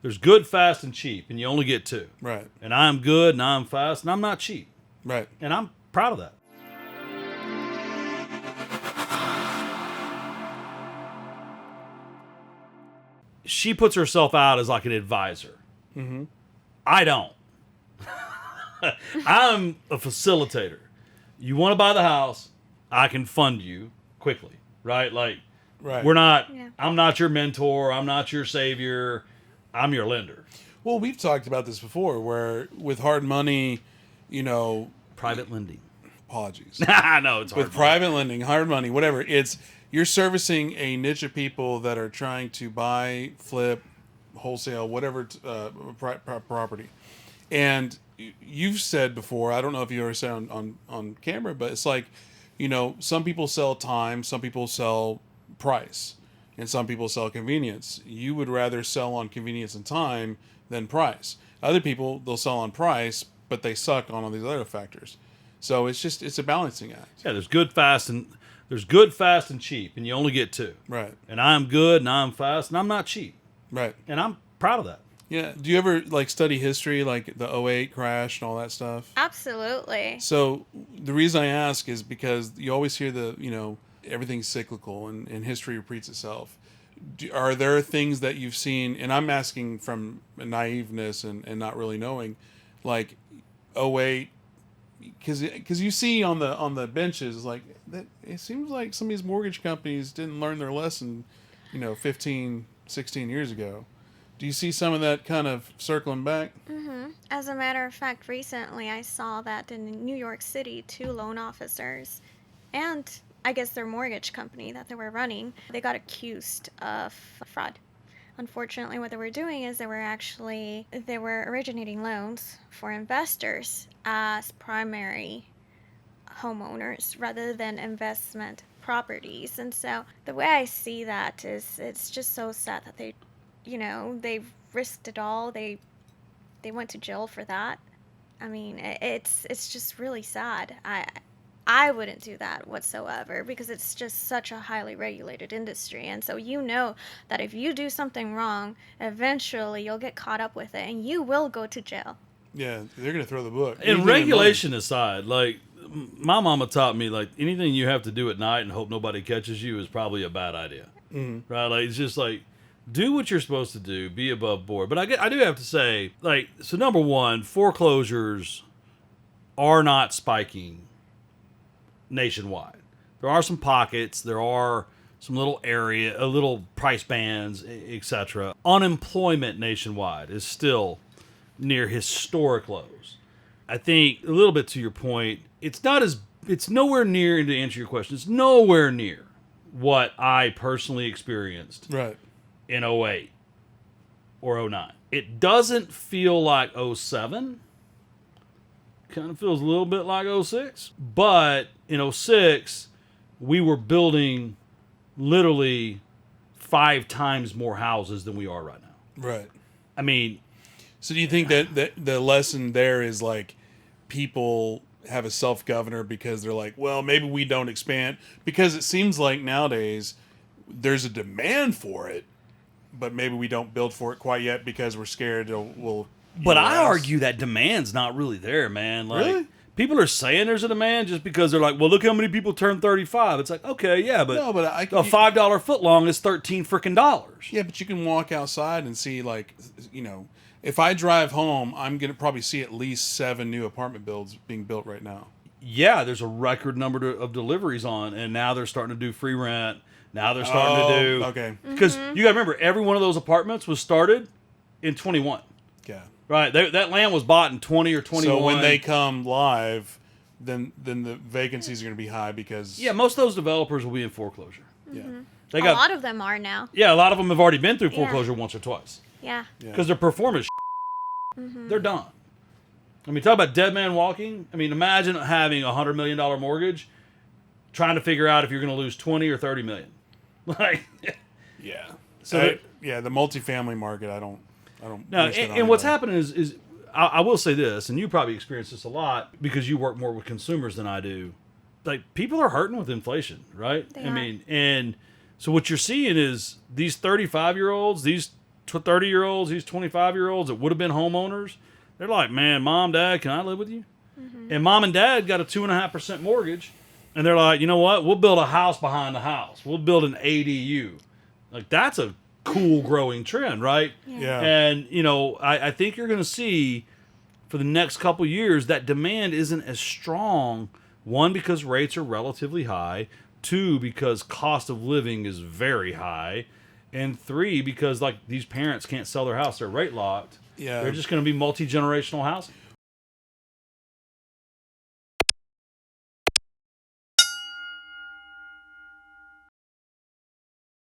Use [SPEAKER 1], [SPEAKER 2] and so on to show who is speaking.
[SPEAKER 1] There's good, fast, and cheap, and you only get two.
[SPEAKER 2] Right.
[SPEAKER 1] And I'm good, and I'm fast, and I'm not cheap.
[SPEAKER 2] Right.
[SPEAKER 1] And I'm proud of that. She puts herself out as like an advisor.
[SPEAKER 2] Mm-hmm.
[SPEAKER 1] I don't. I'm a facilitator. You want to buy the house, I can fund you quickly, right? Like,
[SPEAKER 2] Right.
[SPEAKER 1] we're not, I'm not your mentor, I'm not your savior, I'm your lender.
[SPEAKER 2] Well, we've talked about this before, where with hard money,
[SPEAKER 1] Private lending.
[SPEAKER 2] apologies.
[SPEAKER 1] I know it's hard.
[SPEAKER 2] With private lending, hard money, whatever, you're servicing a niche of people that are trying to buy, flip, wholesale, whatever property. And you've said before, I don't know if you ever said on camera, but it's like, some people sell time, some people sell price, and some people sell convenience. You would rather sell on convenience and time than price. Other people, they'll sell on price, but they suck on all these other factors. So it's a balancing act.
[SPEAKER 1] Yeah, there's good, fast, and cheap, and you only get two.
[SPEAKER 2] Right.
[SPEAKER 1] And I'm good, and I'm fast, and I'm not cheap.
[SPEAKER 2] Right.
[SPEAKER 1] And I'm proud of that.
[SPEAKER 2] Yeah. Do you ever study history, like the '08 crash and all that stuff?
[SPEAKER 3] Absolutely.
[SPEAKER 2] So the reason I ask is because you always hear everything's cyclical and history repeats itself. Are there things that you've seen, and I'm asking from naiveness and not really knowing, like '08, because you see on the benches, like, that it seems like some of these mortgage companies didn't learn their lesson, 15, 16 years ago. Do you see some of that kind of circling back?
[SPEAKER 3] Mm-hmm. As a matter of fact, recently I saw that in New York City, 2 loan officers and I guess their mortgage company that they were running, they got accused of fraud. Unfortunately, what they were doing is they were originating loans for investors as primary homeowners rather than investment properties. And so the way I see that is it's just so sad that they risked it all. They went to jail for that. I mean, it's just really sad. I wouldn't do that whatsoever because it's just such a highly regulated industry. And so that if you do something wrong, eventually you'll get caught up with it and you will go to jail.
[SPEAKER 2] Yeah, they're going to throw the book.
[SPEAKER 1] And regulation aside, like, my mama taught me, like, anything you have to do at night and hope nobody catches you is probably a bad idea.
[SPEAKER 2] Mm-hmm.
[SPEAKER 1] Right? Like, it's just like, do what you're supposed to do, be above board. But I do have to say, like, so number one, foreclosures are not spiking nationwide. There are some pockets, there are some little price bands, etc. Unemployment nationwide is still near historic lows. I think, a little bit to your point, it's nowhere near, and to answer your question, it's nowhere near what I personally experienced
[SPEAKER 2] Right.
[SPEAKER 1] in 08 or 09. It doesn't feel like 07. Kind of feels a little bit like 06. But in 06, we were building literally 5 times more houses than we are right now.
[SPEAKER 2] Right.
[SPEAKER 1] I mean...
[SPEAKER 2] So do you think that the lesson there is, like, people have a self-governor because they're like, well, maybe we don't expand? Because it seems like nowadays there's a demand for it, but maybe we don't build for it quite yet because we're scared we'll...
[SPEAKER 1] But I argue that demand's not really there, man. Like,
[SPEAKER 2] really?
[SPEAKER 1] People are saying there's a demand just because they're like, well, look how many people turn 35. It's like, okay, yeah, but,
[SPEAKER 2] no, but
[SPEAKER 1] a $5 footlong is $13 freaking dollars.
[SPEAKER 2] Yeah, but you can walk outside and see, like, if I drive home, I'm going to probably see at least 7 new apartment builds being built right now.
[SPEAKER 1] Yeah, there's a record number of deliveries on, and now they're starting to do free rent. Now they're starting to do...
[SPEAKER 2] Okay.
[SPEAKER 1] Because you got to remember, every one of those apartments was started in 21.
[SPEAKER 2] Yeah.
[SPEAKER 1] Right, that land was bought in 20 or 21.
[SPEAKER 2] So when they come live, then the vacancies are going to be high because...
[SPEAKER 1] Yeah, most of those developers will be in foreclosure.
[SPEAKER 2] Yeah.
[SPEAKER 3] A lot of them are now.
[SPEAKER 1] Yeah, a lot of them have already been through foreclosure once or twice.
[SPEAKER 3] Yeah.
[SPEAKER 1] Because their performance they're done. I mean, talk about dead man walking. I mean, imagine having a $100 million mortgage, trying to figure out if you're going to lose 20 or 30 million. Like,
[SPEAKER 2] yeah.
[SPEAKER 1] So
[SPEAKER 2] the multifamily market, I don't.
[SPEAKER 1] No, and what's happening is I will say this, and you probably experience this a lot because you work more with consumers than I do. Like, people are hurting with inflation, right?
[SPEAKER 3] They
[SPEAKER 1] I
[SPEAKER 3] are.
[SPEAKER 1] mean, and so what you're seeing is these 35-year-olds, these 30-year-olds, these 25-year-olds that would have been homeowners, they're like, man, mom, dad, can I live with you? And mom and dad got a 2.5% mortgage, and they're like, you know what? We'll build a house behind the house. We'll build an ADU. Like, that's a cool growing trend, right?
[SPEAKER 2] Yeah.
[SPEAKER 1] And, you know, I think you're going to see for the next couple years that demand isn't as strong. One, because rates are relatively high. Two, because cost of living is very high. And three, because, like, these parents can't sell their house. They're rate locked.
[SPEAKER 2] Yeah.
[SPEAKER 1] They're just going to be multi-generational housing.